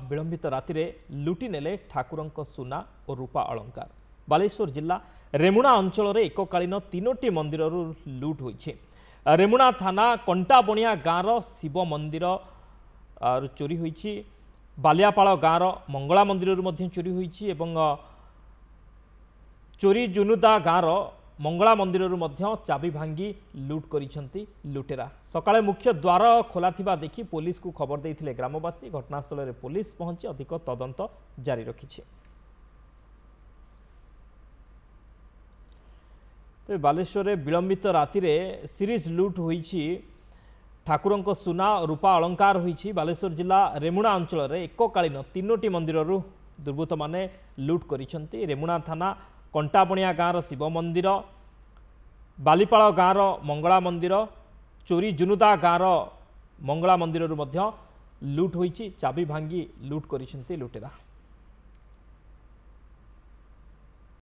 विलंबित राति लुटि नेले ठाकुरंक सुना और रूपा अलंकार। बालेश्वर जिला रेमुणा अंचल एककालीन 3टी मंदिर लुट होइछे। रेमुणा थाना कंटाबणिया गाँवर शिव मंदिर चोरी होइछि। बालियापाड़ गाँवर मंगला मंदिर चोरी होइछि एवं चोरी जुनुदा गाँवर मंगला मंदिर चाबी भांगी लुट करिसेंती लुटेरा। सकाळे मुख्य द्वार खोला थिबा देखि पुलिस को खबर देइथिले ग्रामवासी। घटनास्थल में पुलिस पहुंची अधिक तदंत जारी रखिछे। तो बालेश्वर विलंबित राति सीरीज लुट होइछि। ठाकुरंक सुना रूपा अलंकार होइछि। बालेश्वर जिला रेमुणा अंचल एककालीन 3टी मंदिर दुर्बृत्त माने लुट करिसेंती। रेमुणा थाना कंटाबणिया गाँवर शिव मंदिर, बालिपाड़ गाँवर मंगला मंदिर, चोरी जुनुदा गाँवर मंगला मंदिर लुट होइछि। चाबी भांगी लुट करिसेंती लुटेरा।